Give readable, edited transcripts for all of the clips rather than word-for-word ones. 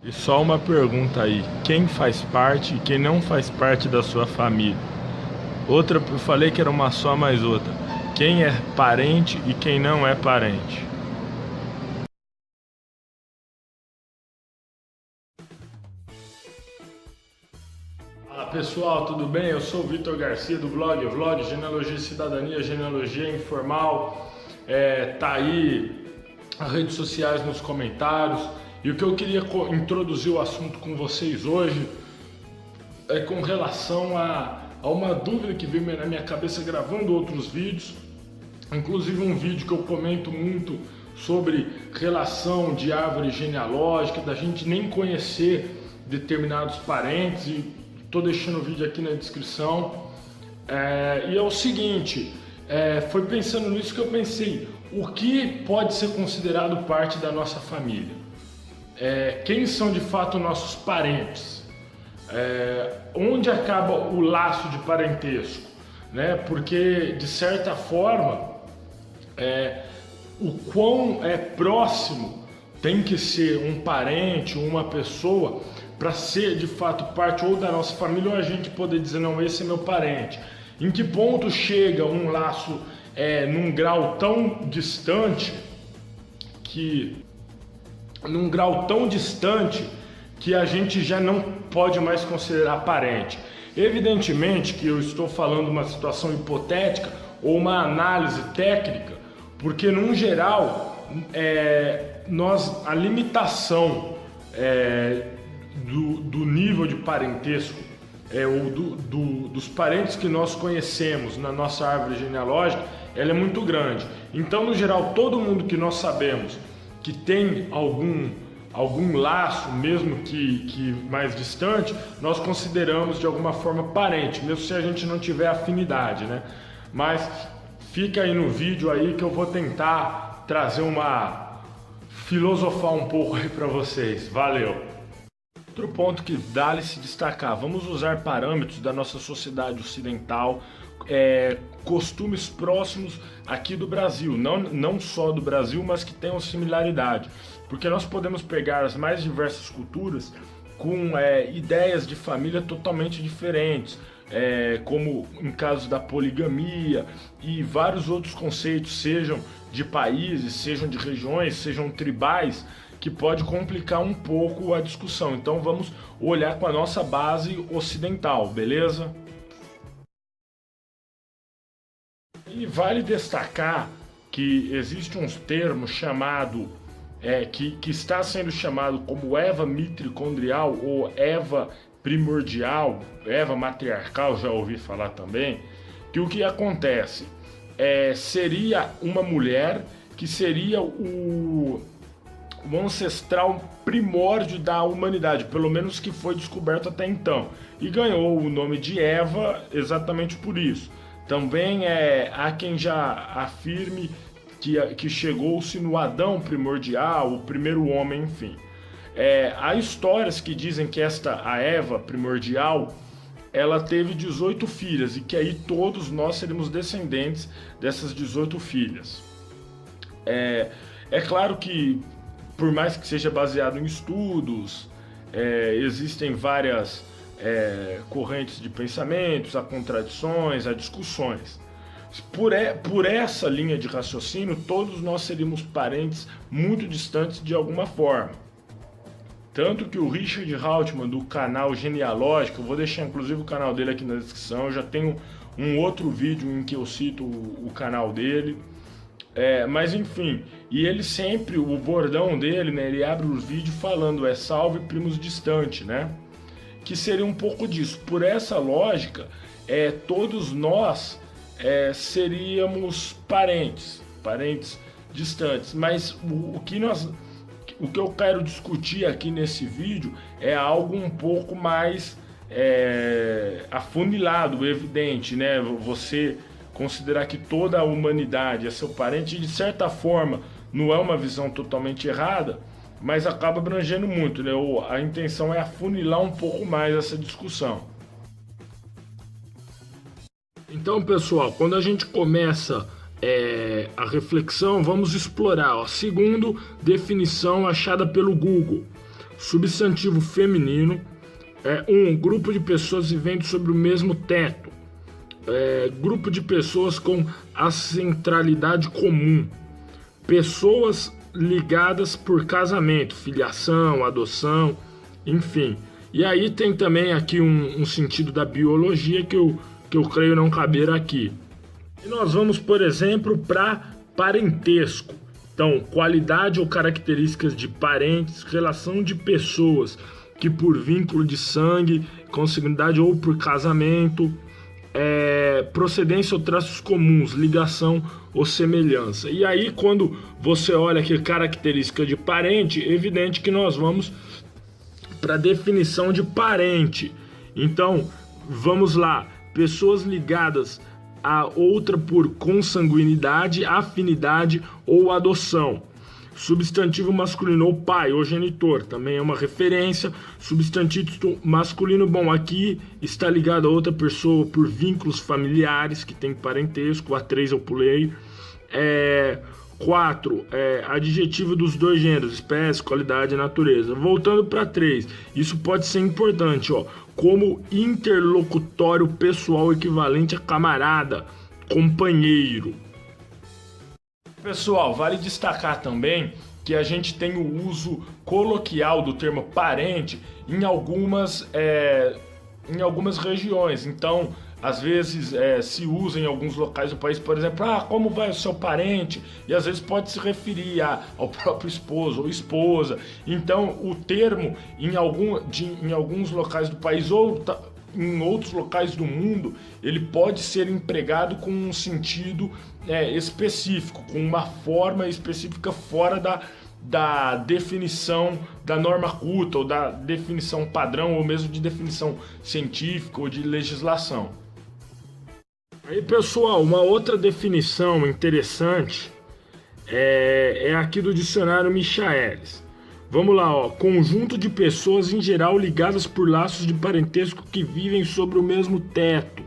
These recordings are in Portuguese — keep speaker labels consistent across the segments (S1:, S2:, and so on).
S1: E só uma pergunta aí, quem faz parte e quem não faz parte da sua família? Outra, eu falei que era uma só, mais outra. Quem é parente e quem não é parente? Fala pessoal, tudo bem? Eu sou o Vitor Garcia do Vlog Genealogia e Cidadania, Genealogia Informal. Tá aí as redes sociais nos comentários. E o que eu queria introduzir o assunto com vocês hoje é com relação a uma dúvida que veio na minha cabeça gravando outros vídeos, inclusive um vídeo que eu comento muito sobre relação de árvore genealógica, da gente nem conhecer determinados parentes, e estou deixando o vídeo aqui na descrição. E é o seguinte, foi pensando nisso que eu pensei, o que pode ser considerado parte da nossa família? Quem são de fato nossos parentes? Onde acaba o laço de parentesco, né? Porque de certa forma o quão próximo tem que ser um parente, uma pessoa, para ser de fato parte ou da nossa família, ou a gente poder dizer, não, esse é meu parente. Em que ponto chega um laço num grau tão distante que a gente já não pode mais considerar parente. Evidentemente que eu estou falando uma situação hipotética ou uma análise técnica, porque no geral a limitação do nível de parentesco ou dos parentes que nós conhecemos na nossa árvore genealógica, ela é muito grande. Então, no geral, todo mundo que nós sabemos que tem algum laço, mesmo que mais distante, nós consideramos de alguma forma parente, mesmo se a gente não tiver afinidade, né? Mas fica aí no vídeo aí que eu vou tentar trazer filosofar um pouco aí para vocês. Valeu! Outro ponto que dá-lhe se destacar, vamos usar parâmetros da nossa sociedade ocidental, costumes próximos aqui do Brasil, não só do Brasil, mas que tenham similaridade, porque nós podemos pegar as mais diversas culturas com ideias de família totalmente diferentes, como em casos da poligamia e vários outros conceitos, sejam de países, sejam de regiões, sejam tribais, que pode complicar um pouco a discussão. Então vamos olhar com a nossa base ocidental, beleza? E vale destacar que existe uns termos chamado, que está sendo chamado como Eva mitocondrial ou Eva primordial, Eva matriarcal, já ouvi falar também, que o que acontece seria uma mulher que seria o ancestral primórdio da humanidade, pelo menos que foi descoberto até então, e ganhou o nome de Eva exatamente por isso. Também há quem já afirme que chegou-se no Adão primordial, o primeiro homem, enfim. Há histórias que dizem que a Eva primordial, ela teve 18 filhas e que aí todos nós seremos descendentes dessas 18 filhas. É claro que, por mais que seja baseado em estudos, existem várias correntes de pensamentos, há contradições, há discussões. Por essa linha de raciocínio, todos nós seríamos parentes muito distantes de alguma forma. Tanto que o Richard Hautman, do canal Genealógico, eu vou deixar inclusive o canal dele aqui na descrição, eu já tenho um outro vídeo em que eu cito o canal dele. Mas enfim, e ele sempre, o bordão dele, né, ele abre os vídeos falando salve primos distantes, né? Que seria um pouco disso. Por essa lógica, todos nós seríamos parentes distantes. Mas o que eu quero discutir aqui nesse vídeo é algo um pouco mais afunilado, evidente, né? Você considerar que toda a humanidade é seu parente, de certa forma, não é uma visão totalmente errada, mas acaba abrangendo muito, né? A intenção é afunilar um pouco mais essa discussão. Então, pessoal, quando a gente começa a reflexão, vamos explorar. Segundo definição achada pelo Google, Substantivo feminino, grupo de pessoas vivendo sobre o mesmo teto. Grupo de pessoas com ancestralidade comum. Pessoas ligadas por casamento, filiação, adoção, enfim. E aí tem também aqui um sentido da biologia que eu creio não caber aqui. E nós vamos, por exemplo, para parentesco. Então, qualidade ou características de parentes, relação de pessoas que por vínculo de sangue, consanguinidade ou por casamento, procedência ou traços comuns, ligação ou semelhança. E aí, quando você olha aqui característica de parente, é evidente que nós vamos para a definição de parente. Então, vamos lá. Pessoas ligadas a outra por consanguinidade, afinidade ou adoção. Substantivo masculino, ou pai, ou genitor, também é uma referência. Substantivo masculino, bom, aqui está ligado a outra pessoa por vínculos familiares, que tem parentesco. A 3 eu pulei. 4, adjetivo dos dois gêneros, espécie, qualidade, natureza. Voltando para 3, isso pode ser importante, como interlocutório pessoal equivalente a camarada, companheiro. Pessoal, vale destacar também que a gente tem o uso coloquial do termo parente em algumas regiões. Então, às vezes se usa em alguns locais do país, por exemplo, como vai o seu parente? E às vezes pode se referir ao próprio esposo ou esposa. Então, o termo em alguns locais do país ou em outros locais do mundo, ele pode ser empregado com um sentido específico, com uma forma específica fora da definição da norma culta ou da definição padrão ou mesmo de definição científica ou de legislação. Aí, pessoal, uma outra definição interessante é aqui do dicionário Michaelis. Vamos lá, conjunto de pessoas em geral ligadas por laços de parentesco que vivem sobre o mesmo teto.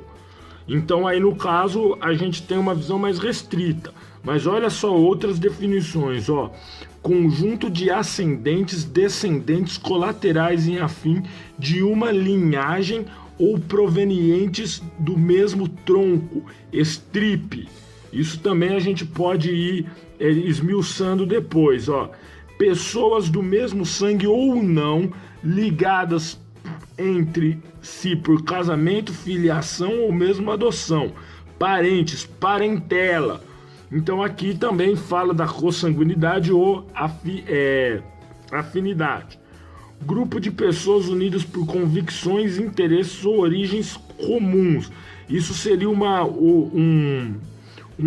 S1: Então aí no caso a gente tem uma visão mais restrita, mas olha só outras definições, conjunto de ascendentes, descendentes colaterais em afim de uma linhagem ou provenientes do mesmo tronco, estirpe. Isso também a gente pode ir esmiuçando depois, pessoas do mesmo sangue ou não, ligadas entre si por casamento, filiação ou mesmo adoção. Parentes, parentela. Então aqui também fala da consanguinidade ou afinidade. Grupo de pessoas unidas por convicções, interesses ou origens comuns. Isso seria um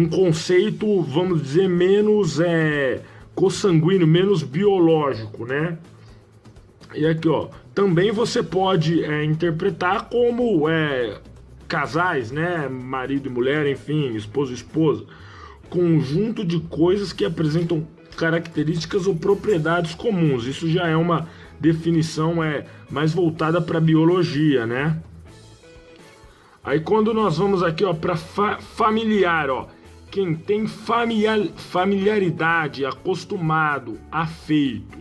S1: conceito, vamos dizer, menos consanguíneo, menos biológico, né? E aqui, também você pode interpretar como casais, né? Marido e mulher, enfim, esposo e esposa. Conjunto de coisas que apresentam características ou propriedades comuns. Isso já é uma definição mais voltada para a biologia, né? Aí quando nós vamos aqui, para familiar, quem tem familiaridade, acostumado, afeito,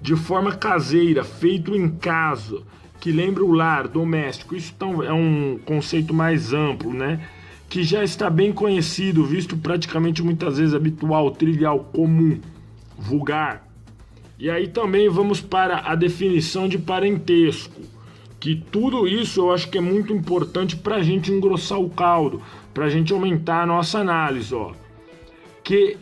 S1: de forma caseira, feito em casa, que lembra o lar, doméstico. Isso é um conceito mais amplo, né? Que já está bem conhecido, visto praticamente muitas vezes habitual, trivial, comum, vulgar. E aí também vamos para a definição de parentesco, que tudo isso eu acho que é muito importante para a gente engrossar o caldo, para a gente aumentar a nossa análise, que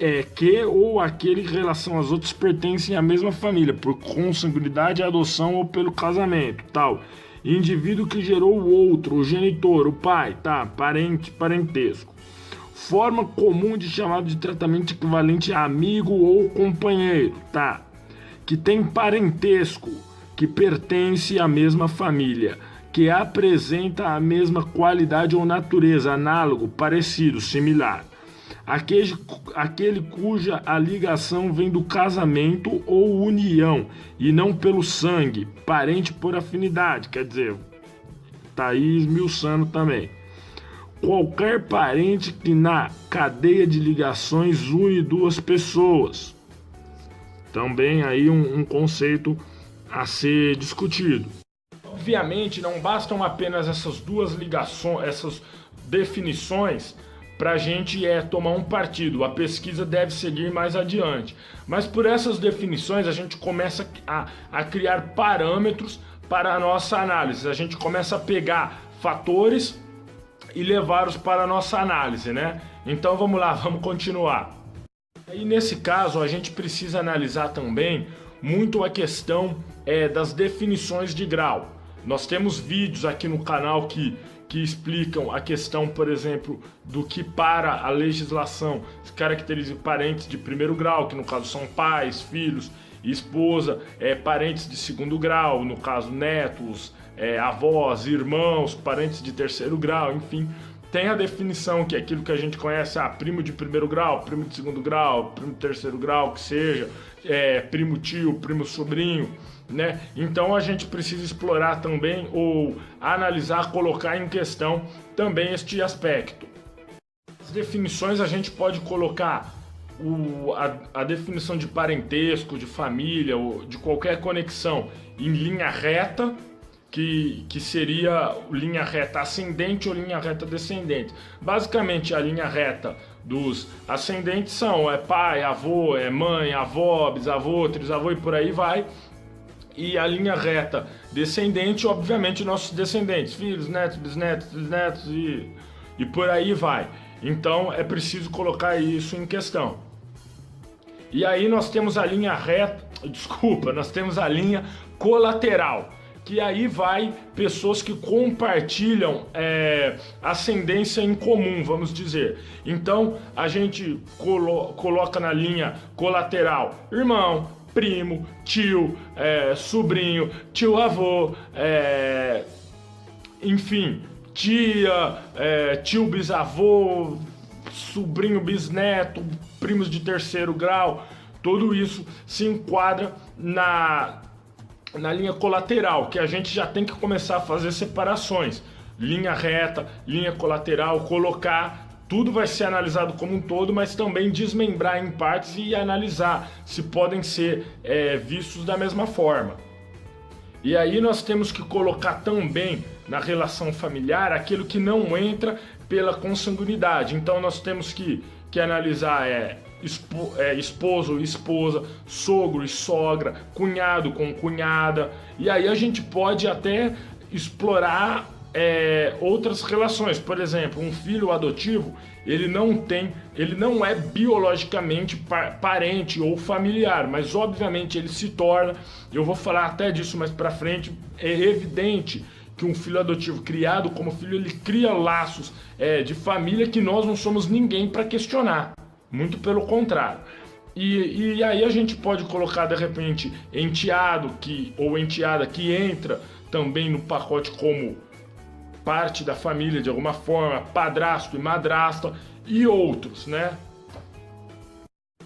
S1: ou aquele que em relação aos outros pertencem à mesma família, por consanguinidade, adoção ou pelo casamento, tal. Indivíduo que gerou o outro, o genitor, o pai, tá? Parentesco. Forma comum de chamado de tratamento equivalente a amigo ou companheiro, tá? Que tem parentesco, que pertence à mesma família, que apresenta a mesma qualidade ou natureza, análogo, parecido, similar. Aquele cuja a ligação vem do casamento ou união e não pelo sangue, parente por afinidade, quer dizer, tá aí esmiuçando também. Qualquer parente que na cadeia de ligações une duas pessoas. Também aí um conceito a ser discutido. Obviamente, não bastam apenas essas duas ligações, essas definições para a gente tomar um partido. A pesquisa deve seguir mais adiante. Mas por essas definições a gente começa a criar parâmetros para a nossa análise. A gente começa a pegar fatores e levá-los para a nossa análise, né? Então vamos lá, vamos continuar. E nesse caso a gente precisa analisar também muito a questão das definições de grau. Nós temos vídeos aqui no canal que explicam a questão, por exemplo, do que para a legislação caracteriza parentes de primeiro grau, que no caso são pais, filhos e esposa, parentes de segundo grau, no caso netos, avós, irmãos, parentes de terceiro grau, enfim. Tem a definição, que é aquilo que a gente conhece, primo de primeiro grau, primo de segundo grau, primo de terceiro grau, que seja, primo tio, primo sobrinho, né? Então a gente precisa explorar também, ou analisar, colocar em questão também este aspecto. As definições a gente pode colocar a definição de parentesco, de família, ou de qualquer conexão em linha reta, que seria linha reta ascendente ou linha reta descendente. Basicamente, a linha reta dos ascendentes são pai, avô, mãe, avó, bisavô, trisavô e por aí vai. E a linha reta descendente, obviamente, nossos descendentes, filhos, netos, bisnetos, trisnetos e por aí vai. Então, é preciso colocar isso em questão. E aí nós temos a linha reta, nós temos a linha colateral, que aí vai pessoas que compartilham ascendência em comum, vamos dizer. Então a gente coloca na linha colateral irmão, primo, tio, sobrinho, tio-avô, enfim, tia, tio bisavô, sobrinho bisneto, primos de terceiro grau. Tudo isso se enquadra na linha colateral, que a gente já tem que começar a fazer separações. Linha reta, linha colateral, colocar, tudo vai ser analisado como um todo, mas também desmembrar em partes e analisar se podem ser vistos da mesma forma. E aí nós temos que colocar também na relação familiar aquilo que não entra pela consanguinidade. Então nós temos que analisar esposo e esposa, sogro e sogra, cunhado com cunhada. E aí a gente pode até explorar outras relações. Por exemplo, um filho adotivo, ele não é biologicamente parente ou familiar, mas obviamente ele se torna, eu vou falar até disso mais pra frente, é evidente que um filho adotivo criado como filho, ele cria laços de família que nós não somos ninguém para questionar. Muito pelo contrário. E aí a gente pode colocar, de repente, enteado ou enteada que entra também no pacote como parte da família de alguma forma, padrasto e madrasta e outros, né?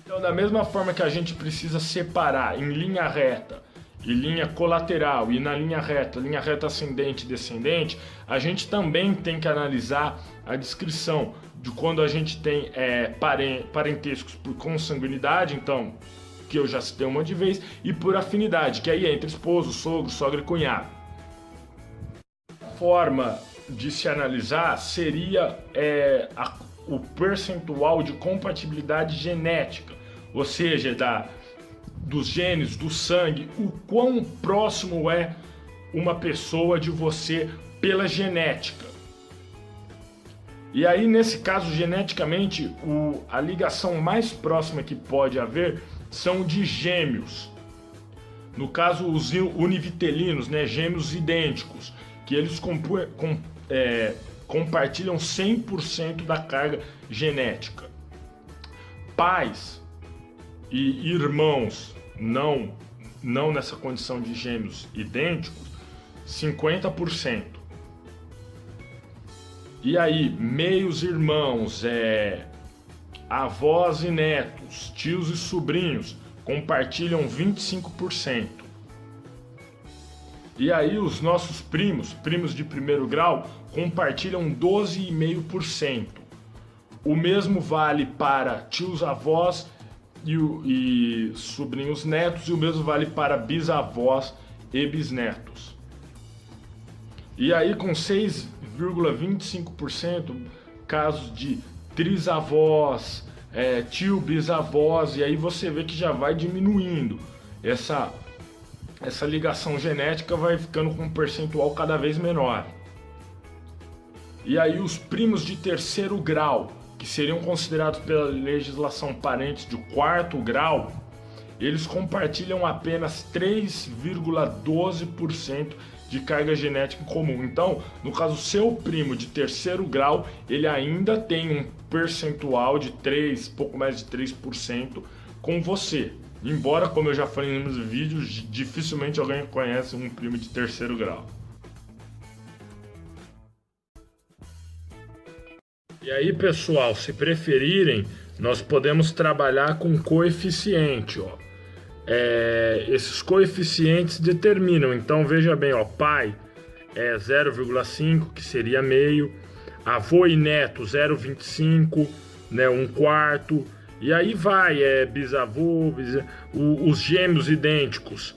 S1: Então, da mesma forma que a gente precisa separar em linha reta e linha colateral, e na linha reta ascendente e descendente, a gente também tem que analisar a descrição de quando a gente tem parentescos por consanguinidade, então, que eu já citei um monte de vezes, e por afinidade, que aí é entre esposo, sogro, sogra e cunhado. A forma de se analisar seria o percentual de compatibilidade genética, ou seja, dos genes, do sangue, o quão próximo é uma pessoa de você pela genética. E aí, nesse caso, geneticamente, a ligação mais próxima que pode haver são de gêmeos. No caso, os univitelinos, né, gêmeos idênticos, que eles compartilham 100% da carga genética. Pais e irmãos, não nessa condição de gêmeos idênticos, 50%. E aí, meios irmãos, avós e netos, tios e sobrinhos, compartilham 25%. E aí os nossos primos de primeiro grau, compartilham 12,5%. O mesmo vale para tios avós e sobrinhos netos, e o mesmo vale para bisavós e bisnetos. E aí com 6,25% casos de trisavós, tio, bisavós, e aí você vê que já vai diminuindo. Essa ligação genética vai ficando com um percentual cada vez menor. E aí os primos de terceiro grau, que seriam considerados pela legislação parentes de quarto grau, eles compartilham apenas 3,12% de carga genética em comum. Então, no caso, seu primo de terceiro grau, ele ainda tem um percentual de pouco mais de 3% com você. Embora, como eu já falei nos vídeos, dificilmente alguém conhece um primo de terceiro grau. E aí, pessoal, se preferirem, nós podemos trabalhar com coeficiente, ó. Esses coeficientes determinam, então veja bem, ó, pai é 0,5, que seria meio, avô e neto 0,25, né, 1/4, e aí vai, bisavô, os gêmeos idênticos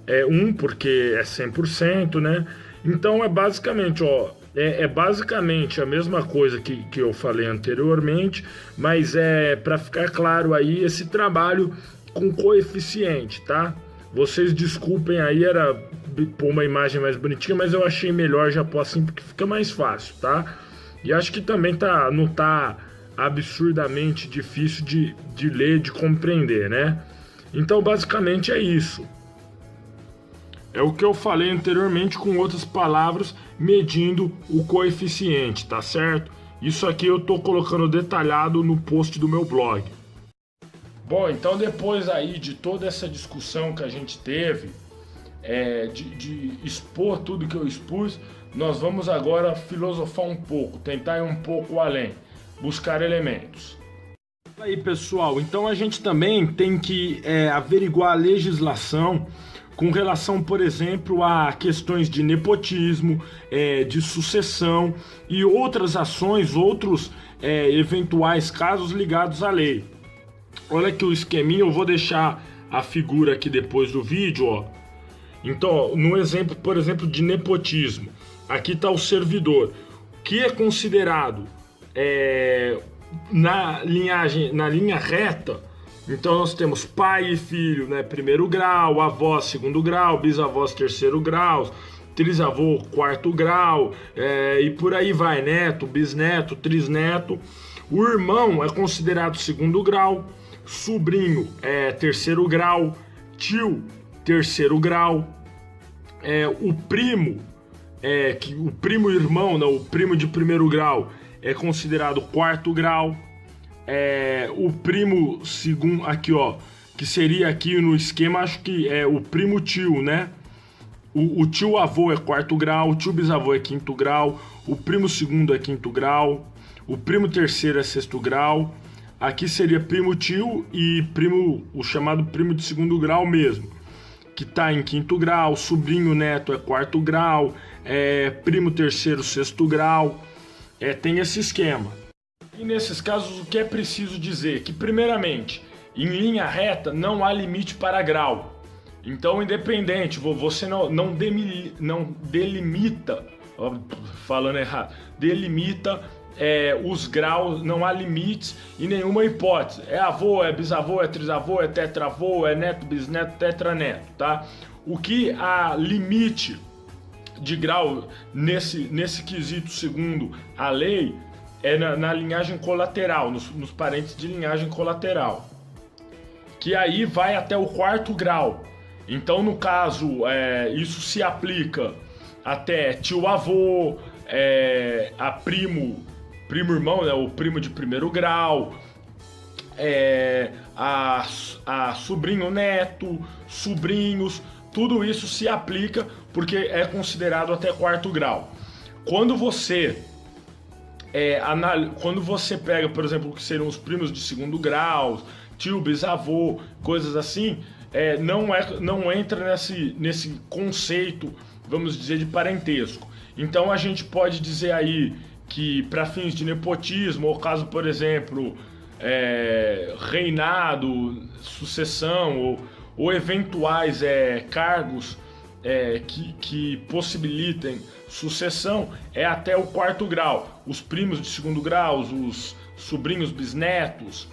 S1: é 1, porque é 100%, né, então basicamente, ó, basicamente a mesma coisa que eu falei anteriormente, mas para ficar claro aí esse trabalho com coeficiente, tá? Vocês desculpem aí, era pôr uma imagem mais bonitinha, mas eu achei melhor já pôr assim porque fica mais fácil, tá? E acho que também não tá absurdamente difícil de ler, de compreender, né? Então basicamente é isso. É o que eu falei anteriormente com outras palavras, medindo o coeficiente, tá certo? Isso aqui eu tô colocando detalhado no post do meu blog. Bom, então depois aí de toda essa discussão que a gente teve, de expor tudo que eu expus, nós vamos agora filosofar um pouco, tentar ir um pouco além, buscar elementos. Aí, pessoal, então a gente também tem que averiguar a legislação com relação, por exemplo, a questões de nepotismo, de sucessão e outras ações, outros eventuais casos ligados à lei. Olha aqui o esqueminha, eu vou deixar a figura aqui depois do vídeo, ó. Então, ó, no exemplo, por exemplo, de nepotismo, aqui está o servidor, que é considerado na linha reta. Então nós temos pai e filho, né, primeiro grau, avós segundo grau, bisavós terceiro grau, trisavô quarto grau, e por aí vai, neto, bisneto, trisneto. O irmão é considerado segundo grau, sobrinho terceiro grau, tio terceiro grau, o primo, o primo irmão, não, o primo de primeiro grau é considerado quarto grau, o primo segundo, aqui ó, que seria aqui no esquema, acho que é o primo tio, né? O tio avô é quarto grau, o tio bisavô é quinto grau, o primo segundo é quinto grau, o primo terceiro é sexto grau. Aqui seria primo tio e o chamado primo de segundo grau mesmo, que está em quinto grau, sobrinho neto é quarto grau, primo terceiro sexto grau, tem esse esquema. E nesses casos o que é preciso dizer? Que primeiramente, em linha reta não há limite para grau. Então independente, você não delimita, falando errado, delimita os graus, não há limites em nenhuma hipótese. É avô, é bisavô, é trisavô, é tetravô, é neto, bisneto, tetraneto, tá? O que há limite de grau nesse quesito segundo a lei é na linhagem colateral, nos parentes de linhagem colateral, que aí vai até o quarto grau. Então no caso isso se aplica até tio avô, a primo irmão, né, o primo de primeiro grau, a sobrinho neto, sobrinhos, tudo isso se aplica porque é considerado até quarto grau. Quando você pega, por exemplo, o que seriam os primos de segundo grau, tio, bisavô, coisas assim, não entra nesse conceito, vamos dizer, de parentesco. Então a gente pode dizer aí que para fins de nepotismo, ou caso, por exemplo, reinado, sucessão ou eventuais cargos que possibilitem sucessão é até o 4º grau. Os primos de 2º grau, os sobrinhos bisnetos,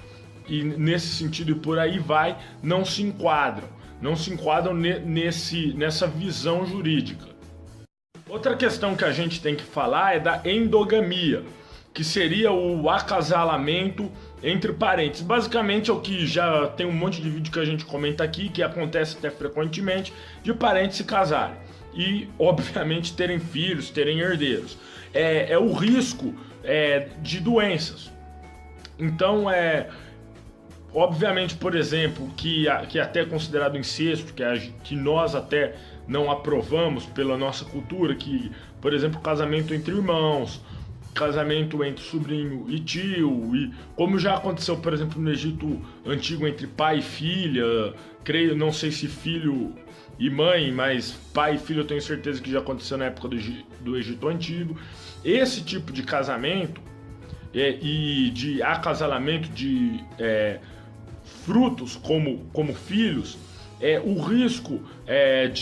S1: e nesse sentido e por aí vai, não se enquadram nessa visão jurídica. Outra questão que a gente tem que falar é da endogamia, que seria o acasalamento entre parentes. Basicamente é o que já tem um monte de vídeo que a gente comenta aqui, que acontece até frequentemente, de parentes se casarem e, obviamente, terem filhos, terem herdeiros. É o risco de doenças. Então, obviamente, por exemplo, que até é considerado incesto, que nós até não aprovamos pela nossa cultura, que, por exemplo, casamento entre irmãos, casamento entre sobrinho e tio, e como já aconteceu, por exemplo, no Egito Antigo entre pai e filha, não sei se filho e mãe, mas pai e filho eu tenho certeza que já aconteceu na época do Egito Antigo. Esse tipo de casamento e de acasalamento de frutos como filhos, o risco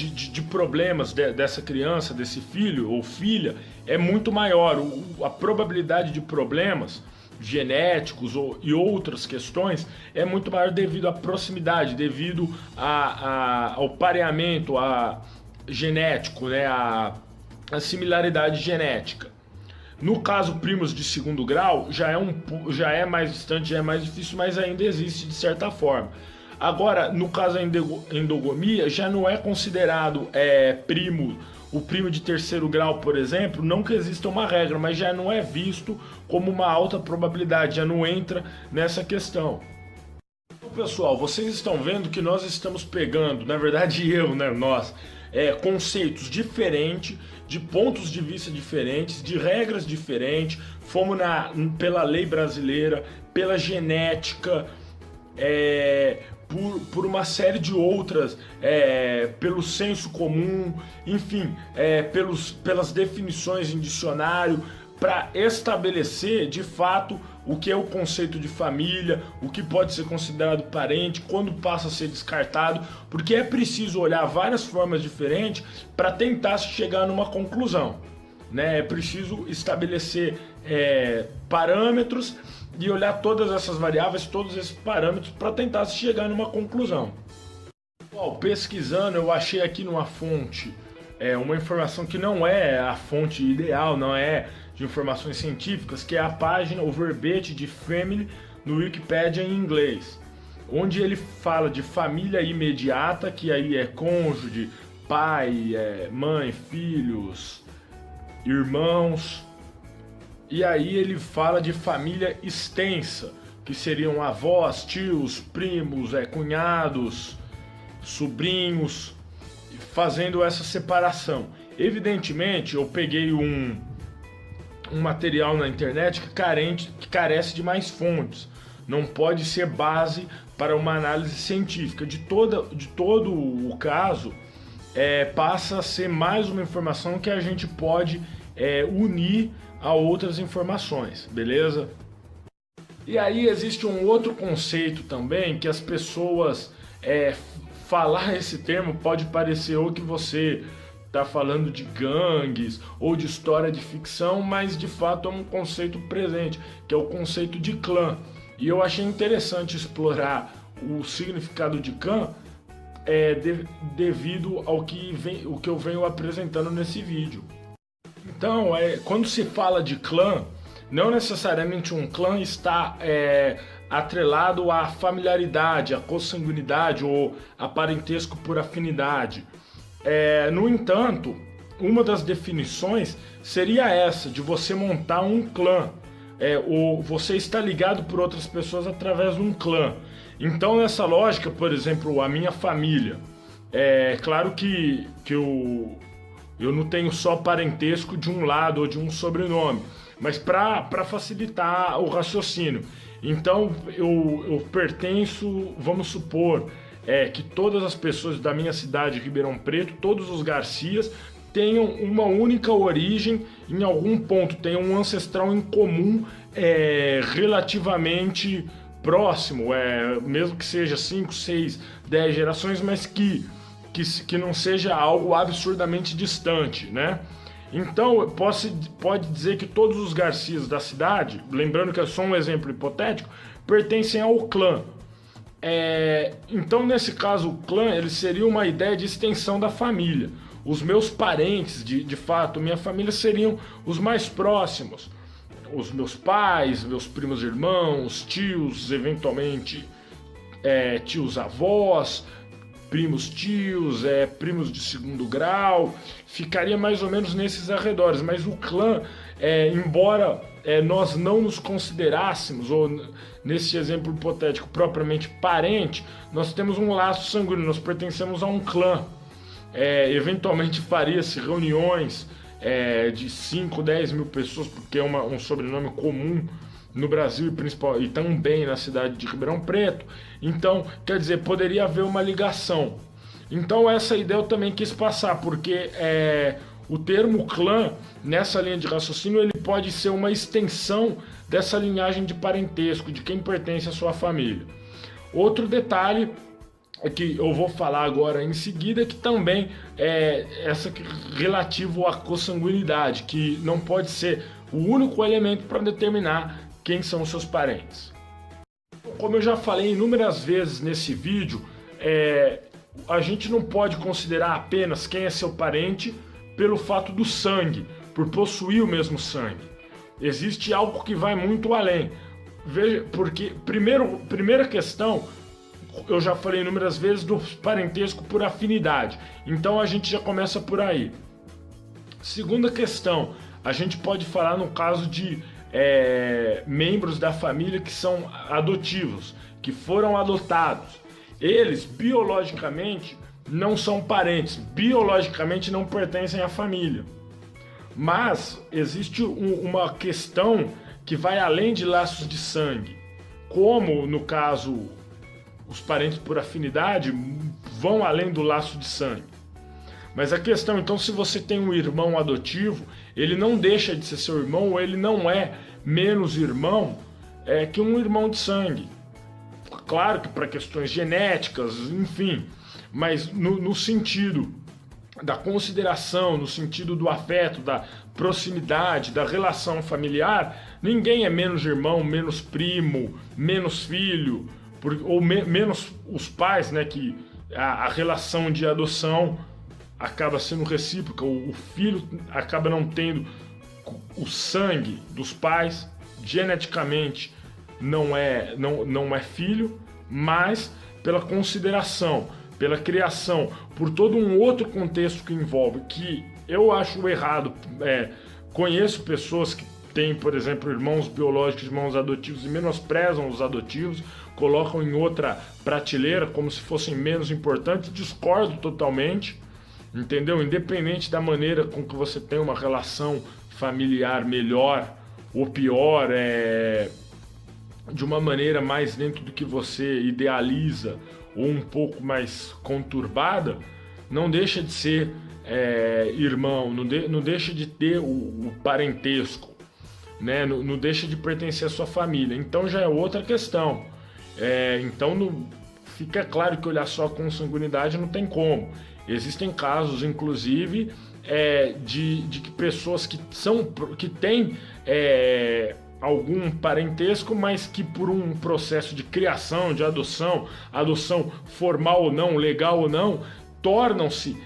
S1: de problemas dessa criança, desse filho ou filha, é muito maior. A probabilidade de problemas genéticos e outras questões é muito maior devido à proximidade, devido ao pareamento genético, né, a similaridade genética. No caso, primos de 2º grau, já é mais distante, já é mais difícil, mas ainda existe de certa forma. Agora, no caso da endogamia, já não é considerado primo, o primo de 3º grau, por exemplo, não que exista uma regra, mas já não é visto como uma alta probabilidade, já não entra nessa questão. Então, pessoal, vocês estão vendo que nós estamos pegando, na verdade nós, conceitos diferentes, de pontos de vista diferentes, de regras diferentes, fomos pela lei brasileira, pela genética, por uma série de outras, pelo senso comum, enfim, pelas definições em dicionário, para estabelecer de fato o que é o conceito de família, o que pode ser considerado parente, quando passa a ser descartado, porque é preciso olhar várias formas diferentes para tentar chegar numa conclusão, né? É preciso estabelecer parâmetros e olhar todas essas variáveis, todos esses parâmetros para tentar chegar numa conclusão. Bom, pesquisando, eu achei aqui numa fonte uma informação que não é a fonte ideal, não é de informações científicas, que é a página, o verbete de family no Wikipedia em inglês, onde ele fala de família imediata, que aí é cônjuge, pai, mãe, filhos, irmãos. E aí ele fala de família extensa, que seriam avós, tios, primos, cunhados, sobrinhos, fazendo essa separação. Evidentemente, eu peguei um material na internet que carece de mais fontes. Não pode ser base para uma análise científica. De todo o caso, passa a ser mais uma informação que a gente pode unir a outras informações, beleza? E aí existe um outro conceito também que as pessoas falar esse termo pode parecer ou que você está falando de gangues ou de história de ficção, mas de fato é um conceito presente, que é o conceito de clã. E eu achei interessante explorar o significado de clã devido ao que eu venho apresentando nesse vídeo. Então, quando se fala de clã, não necessariamente um clã está atrelado à familiaridade, à consanguinidade ou a parentesco por afinidade. No entanto, uma das definições seria essa, de você montar um clã, ou você está ligado por outras pessoas através de um clã. Então, nessa lógica, por exemplo, a minha família, claro que eu não tenho só parentesco de um lado ou de um sobrenome, mas para facilitar o raciocínio. Então, eu pertenço, vamos supor, que todas as pessoas da minha cidade, Ribeirão Preto, todos os Garcias, tenham uma única origem em algum ponto, tenham um ancestral em comum relativamente próximo, mesmo que seja 5, 6, 10 gerações, mas que que não seja algo absurdamente distante, né? Então, pode dizer que todos os Garcias da cidade, lembrando que é só um exemplo hipotético, pertencem ao clã. Então, nesse caso, o clã ele seria uma ideia de extensão da família. Os meus parentes, de fato, minha família seriam os mais próximos. Os meus pais, meus primos irmãos, tios, eventualmente tios avós, primos tios, primos de segundo grau, ficaria mais ou menos nesses arredores. Mas o clã, embora nós não nos considerássemos, ou nesse exemplo hipotético, propriamente parente, nós temos um laço sanguíneo, nós pertencemos a um clã. Eventualmente faria-se reuniões de 5, 10 mil pessoas, porque é um sobrenome comum no Brasil e também na cidade de Ribeirão Preto. Então, quer dizer, poderia haver uma ligação. Então, essa ideia eu também quis passar, porque o termo clã, nessa linha de raciocínio, ele pode ser uma extensão dessa linhagem de parentesco, de quem pertence à sua família. Outro detalhe que eu vou falar agora em seguida, que também essa relativo à consanguinidade, que não pode ser o único elemento para determinar quem são os seus parentes. Como eu já falei inúmeras vezes nesse vídeo, a gente não pode considerar apenas quem é seu parente pelo fato do sangue, por possuir o mesmo sangue. Existe algo que vai muito além. Veja, porque primeira questão, eu já falei inúmeras vezes do parentesco por afinidade. Então a gente já começa por aí. Segunda questão, a gente pode falar no caso de membros da família que são adotivos, que foram adotados. Eles, biologicamente, não são parentes, biologicamente não pertencem à família. Mas existe uma questão que vai além de laços de sangue. Como, no caso, os parentes por afinidade vão além do laço de sangue. Mas a questão, então, se você tem um irmão adotivo, ele não deixa de ser seu irmão, ou ele não é menos irmão que um irmão de sangue. Claro que para questões genéticas, enfim, mas no sentido da consideração, no sentido do afeto, da proximidade, da relação familiar, ninguém é menos irmão, menos primo, menos filho, ou menos os pais, né, que a relação de adoção acaba sendo recíproca, o filho acaba não tendo o sangue dos pais, geneticamente não é filho, mas pela consideração, pela criação, por todo um outro contexto que envolve, que eu acho errado. Conheço pessoas que têm, por exemplo, irmãos biológicos, irmãos adotivos e menosprezam os adotivos, colocam em outra prateleira como se fossem menos importantes. Discordo totalmente, entendeu? Independente da maneira com que você tem uma relação familiar melhor ou pior, de uma maneira mais dentro do que você idealiza ou um pouco mais conturbada, não deixa de ser irmão, não deixa de ter o parentesco, né? Não deixa de pertencer à sua família. Então já é outra questão. Então fica claro que olhar só a consanguinidade não tem como. Existem casos, inclusive, de que pessoas que têm algum parentesco, mas que por um processo de criação, de adoção formal ou não, legal ou não, tornam-se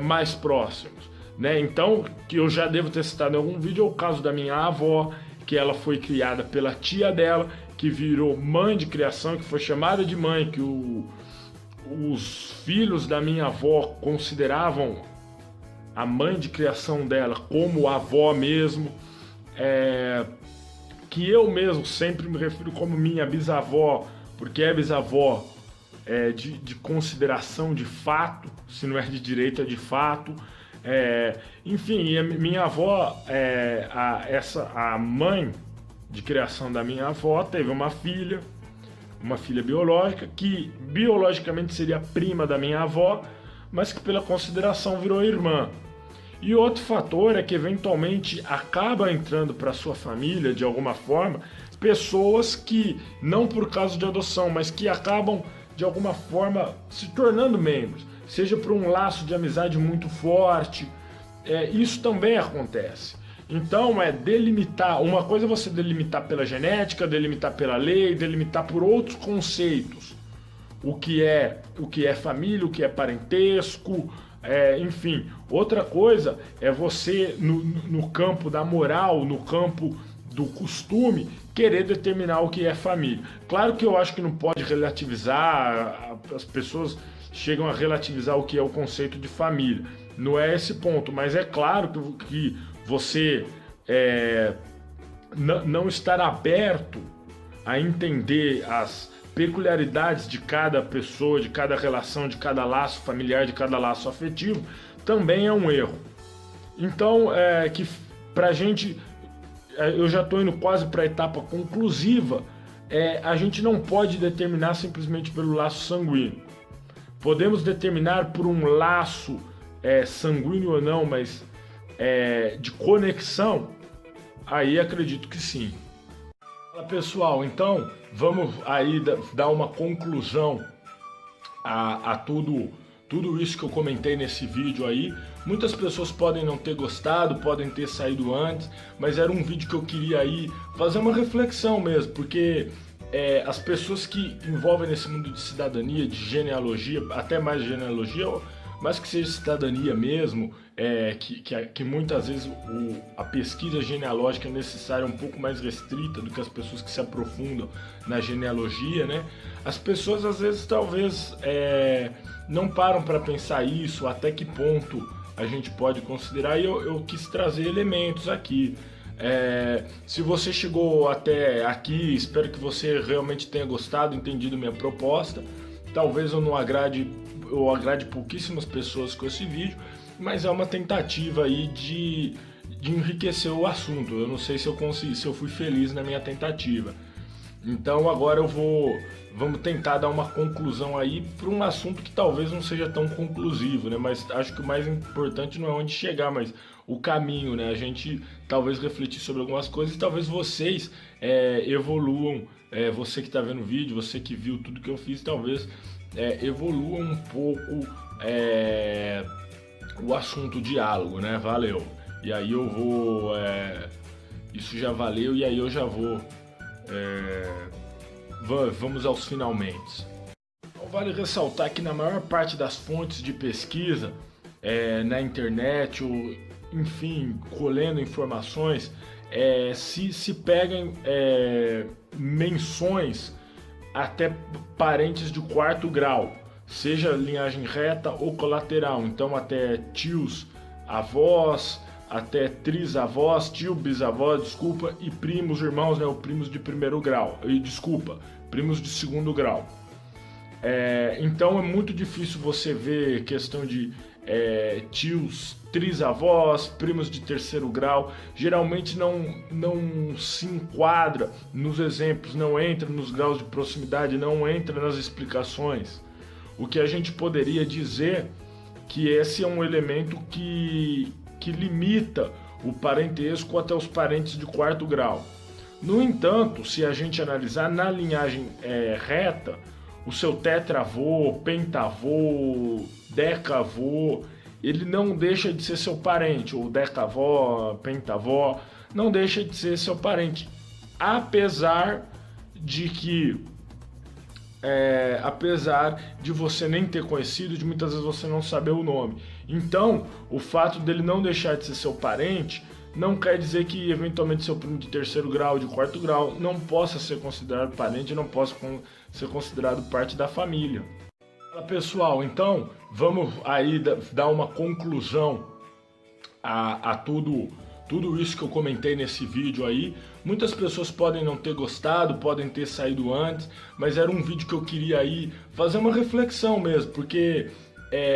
S1: mais próximos, né? Então, que eu já devo ter citado em algum vídeo, é o caso da minha avó, que ela foi criada pela tia dela, que virou mãe de criação, que foi chamada de mãe, que os filhos da minha avó consideravam a mãe de criação dela como avó mesmo, que eu mesmo sempre me refiro como minha bisavó, porque é bisavó de consideração de fato, se não é de direito é de fato. Enfim, minha avó, a mãe de criação da minha avó, teve uma filha biológica, que biologicamente seria prima da minha avó, mas que pela consideração virou irmã. E outro fator é que eventualmente acaba entrando para sua família, de alguma forma, pessoas que, não por causa de adoção, mas que acabam de alguma forma se tornando membros. seja por um laço de amizade muito forte. Isso também acontece. Então delimitar, uma coisa é você delimitar pela genética, delimitar pela lei, delimitar por outros conceitos. O que é família, o que é parentesco, enfim. Outra coisa é você, no campo da moral, no campo do costume, querer determinar o que é família. Claro que eu acho que não pode relativizar, as pessoas chegam a relativizar o que é o conceito de família. Não é esse ponto, mas é claro que você não estar aberto a entender as peculiaridades de cada pessoa, de cada relação, de cada laço familiar, de cada laço afetivo, também é um erro. Então, que pra gente, eu já estou indo quase para a etapa conclusiva, a gente não pode determinar simplesmente pelo laço sanguíneo. Podemos determinar por um laço sanguíneo ou não, mas de conexão, aí acredito que sim. Fala pessoal, então vamos aí dar uma conclusão a tudo isso que eu comentei nesse vídeo aí. Muitas pessoas podem não ter gostado, podem ter saído antes, mas era um vídeo que eu queria aí fazer uma reflexão mesmo, porque as pessoas que envolvem nesse mundo de cidadania, de genealogia, até mais genealogia, mas que seja cidadania mesmo, que muitas vezes a pesquisa genealógica é necessária um pouco mais restrita do que as pessoas que se aprofundam na genealogia, né? As pessoas às vezes talvez não param para pensar isso, até que ponto a gente pode considerar, e eu quis trazer elementos aqui. Se você chegou até aqui, espero que você realmente tenha gostado, entendido minha proposta. Talvez eu agrade pouquíssimas pessoas com esse vídeo, mas é uma tentativa aí de enriquecer o assunto. Eu não sei se eu consegui, se eu fui feliz na minha tentativa. Então agora vamos tentar dar uma conclusão aí para um assunto que talvez não seja tão conclusivo, né? Mas acho que o mais importante não é onde chegar, mas o caminho, né? A gente talvez refletir sobre algumas coisas e talvez vocês evoluam. Você que está vendo o vídeo, você que viu tudo que eu fiz, talvez evolua um pouco o assunto, o diálogo, né? Valeu. E aí eu vou... isso já valeu e aí eu já vou... vamos aos finalmente. Vale ressaltar que na maior parte das fontes de pesquisa, na internet, ou enfim, colhendo informações, se pegam menções até parentes de quarto grau, seja linhagem reta ou colateral, então até tios, avós, até trisavós, tio, bisavós, desculpa, e primos, irmãos, né, ou primos de primeiro grau, primos de segundo grau. Então é muito difícil você ver questão de tios, trisavós, primos de terceiro grau, geralmente não se enquadra nos exemplos, não entra nos graus de proximidade, não entra nas explicações. O que a gente poderia dizer que esse é um elemento que limita o parentesco até os parentes de quarto grau. No entanto, se a gente analisar na linhagem reta, o seu tetravô, pentavô, decavô, ele não deixa de ser seu parente, ou decavó, pentavó, não deixa de ser seu parente, apesar de que, apesar de você nem ter conhecido, de muitas vezes você não saber o nome. Então, o fato dele não deixar de ser seu parente não quer dizer que eventualmente seu primo de terceiro grau, de quarto grau, não possa ser considerado parente, não possa ser considerado parte da família. Fala pessoal, então vamos aí dar uma conclusão a tudo isso que eu comentei nesse vídeo aí. Muitas pessoas podem não ter gostado, podem ter saído antes, mas era um vídeo que eu queria aí fazer uma reflexão mesmo, porque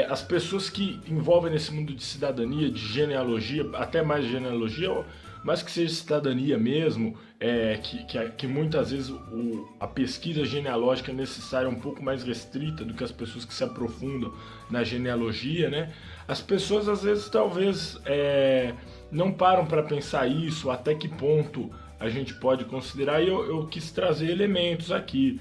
S1: as pessoas que envolvem nesse mundo de cidadania, de genealogia, até mais genealogia, mas que seja cidadania mesmo, que muitas vezes a pesquisa genealógica é necessária um pouco mais restrita do que as pessoas que se aprofundam na genealogia, né? As pessoas às vezes talvez não param para pensar isso, até que ponto a gente pode considerar, e eu quis trazer elementos aqui.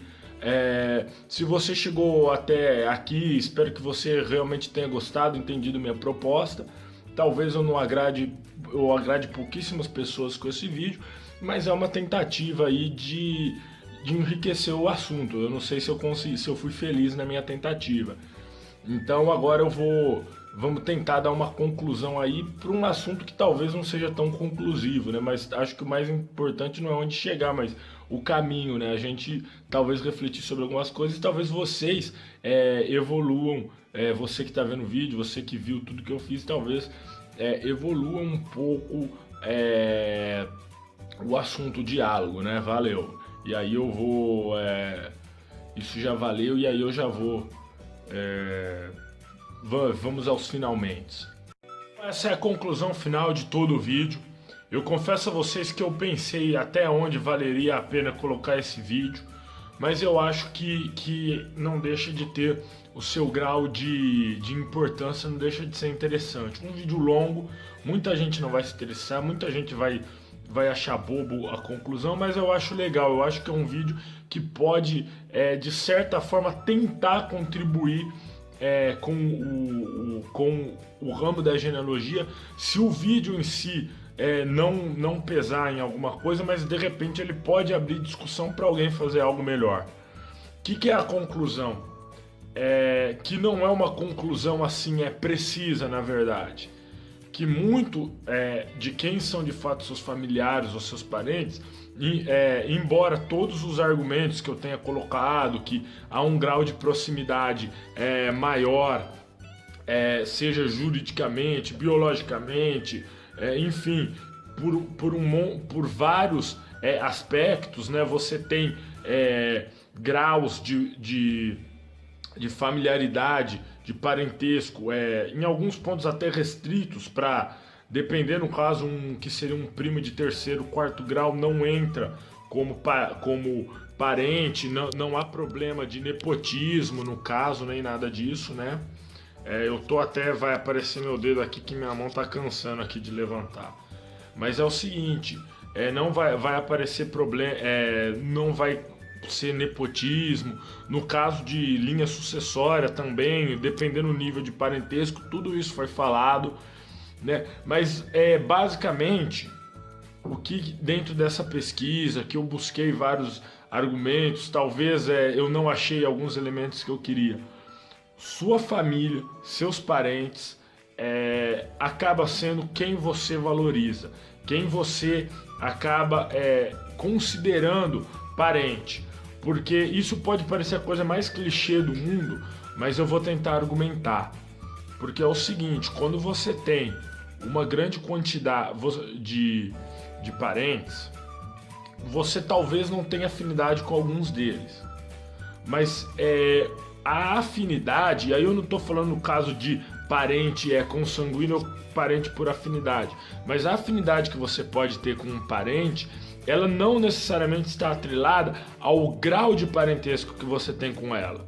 S1: Se você chegou até aqui, espero que você realmente tenha gostado, entendido minha proposta. Talvez eu agrade pouquíssimas pessoas com esse vídeo, mas é uma tentativa aí de enriquecer o assunto. Eu não sei se eu consegui, se eu fui feliz na minha tentativa. Então agora vamos tentar dar uma conclusão aí para um assunto que talvez não seja tão conclusivo, né? Mas acho que o mais importante não é onde chegar, mas o caminho, né? A gente talvez refletir sobre algumas coisas e talvez vocês evoluam, você que está vendo o vídeo, você que viu tudo que eu fiz, talvez evolua um pouco o assunto, o diálogo, né? Valeu. E aí eu vou... isso já valeu e aí eu já vou... vamos aos finalmente. Essa é a conclusão final de todo o vídeo. Eu confesso a vocês que eu pensei até onde valeria a pena colocar esse vídeo, mas eu acho que não deixa de ter o seu grau de importância, não deixa de ser interessante. Um vídeo longo, muita gente não vai se interessar, muita gente vai achar bobo a conclusão, mas eu acho legal, eu acho que é um vídeo que pode, de certa forma, tentar contribuir com o ramo da genealogia, se o vídeo em si não pesar em alguma coisa, mas de repente ele pode abrir discussão para alguém fazer algo melhor. O que é a conclusão? Que não é uma conclusão assim, precisa na verdade. Que muito de quem são de fato seus familiares ou seus parentes, embora todos os argumentos que eu tenha colocado, que há um grau de proximidade maior, seja juridicamente, biologicamente, enfim, por vários aspectos, né? Você tem graus de familiaridade, de parentesco, em alguns pontos até restritos para, dependendo no caso, que seria um primo de terceiro, quarto grau, não entra como parente, não há problema de nepotismo no caso, nem nada disso, né? Eu tô até, vai aparecer meu dedo aqui que minha mão tá cansando aqui de levantar. Mas é o seguinte, não vai aparecer problema, não vai ser nepotismo, no caso de linha sucessória também, dependendo do nível de parentesco, tudo isso foi falado, né? Mas basicamente o que dentro dessa pesquisa, que eu busquei vários argumentos, talvez eu não achei alguns elementos que eu queria. Sua família, seus parentes, acaba sendo quem você valoriza, quem você acaba considerando parente. Porque isso pode parecer a coisa mais clichê do mundo, mas eu vou tentar argumentar. Porque é o seguinte, quando você tem uma grande quantidade de parentes, você talvez não tenha afinidade com alguns deles. Mas a afinidade, e aí eu não estou falando no caso de parente consanguíneo ou parente por afinidade, mas a afinidade que você pode ter com um parente, ela não necessariamente está atrelada ao grau de parentesco que você tem com ela.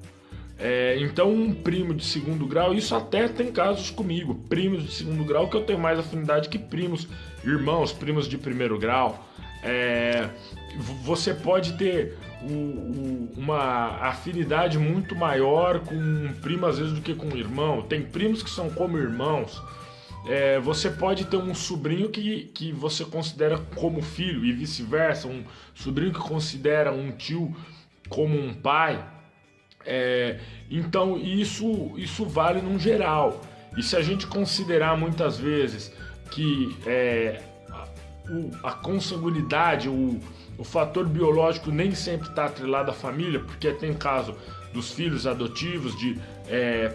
S1: Então um primo de segundo grau, isso até tem casos comigo, primos de segundo grau que eu tenho mais afinidade que primos, irmãos, primos de primeiro grau. Você pode ter uma afinidade muito maior com um primo às vezes do que com um irmão. Tem primos que são como irmãos. Você pode ter um sobrinho que você considera como filho e vice-versa, um sobrinho que considera um tio como um pai. Então isso vale num geral. E se a gente considerar muitas vezes que a consanguinidade, o fator biológico nem sempre está atrelado à família, porque tem caso dos filhos adotivos, de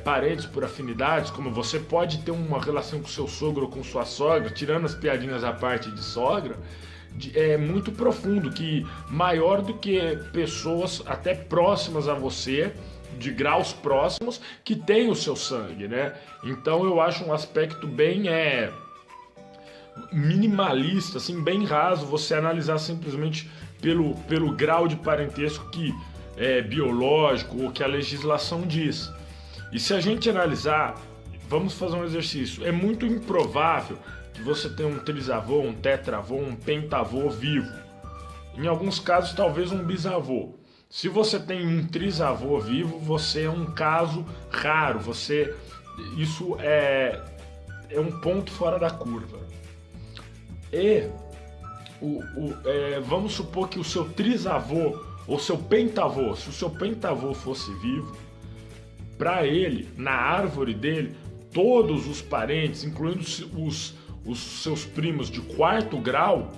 S1: parentes por afinidades, como você pode ter uma relação com seu sogro ou com sua sogra, tirando as piadinhas à parte de sogra, muito profundo, que maior do que pessoas até próximas a você, de graus próximos, que tem o seu sangue, né? Então eu acho um aspecto bem minimalista, assim, bem raso, você analisar simplesmente pelo grau de parentesco que biológico ou que a legislação diz. E se a gente analisar, vamos fazer um exercício, é muito improvável que você tenha um trisavô, um tetravô, um pentavô vivo. Em alguns casos, talvez um bisavô. Se você tem um trisavô vivo, você é um caso raro. Isso é um ponto fora da curva. E vamos supor que o seu trisavô ou seu pentavô, se o seu pentavô fosse vivo, para ele, na árvore dele, todos os parentes, incluindo os seus primos de quarto grau,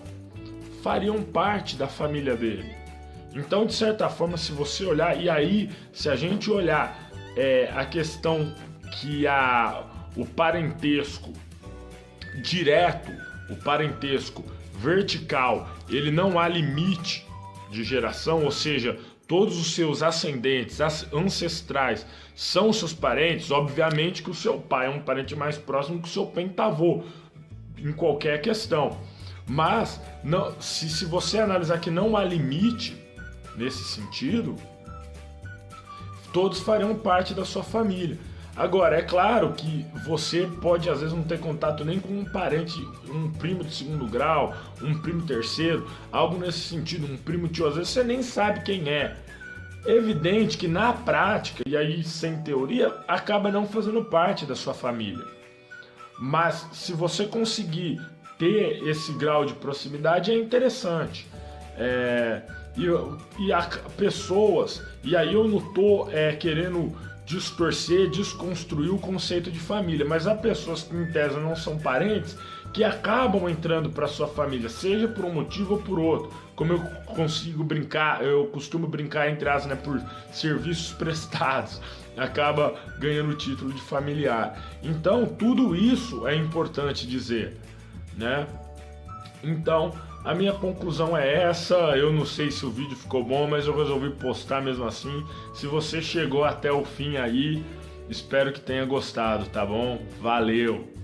S1: fariam parte da família dele. Então, de certa forma, se você olhar, e aí, se a gente olhar a questão que o parentesco direto, o parentesco vertical, ele não há limite de geração, ou seja, todos os seus ascendentes, ancestrais, são seus parentes. Obviamente que o seu pai é um parente mais próximo que o seu pentavô, em qualquer questão. Mas, não, se você analisar que não há limite nesse sentido, todos farão parte da sua família. Agora, é claro que você pode às vezes não ter contato nem com um parente, um primo de segundo grau, um primo terceiro, algo nesse sentido, um primo tio, às vezes você nem sabe quem é. É evidente que na prática, e aí sem teoria, acaba não fazendo parte da sua família. Mas se você conseguir ter esse grau de proximidade, é interessante. E há pessoas, e aí eu não estou querendo distorcer, desconstruir o conceito de família, mas há pessoas que em tese não são parentes que acabam entrando para sua família, seja por um motivo ou por outro. Como eu costumo brincar entre aspas, né, por serviços prestados, acaba ganhando o título de familiar. Então, tudo isso é importante dizer, né? Então, a minha conclusão é essa. Eu não sei se o vídeo ficou bom, mas eu resolvi postar mesmo assim. Se você chegou até o fim aí, espero que tenha gostado, tá bom? Valeu!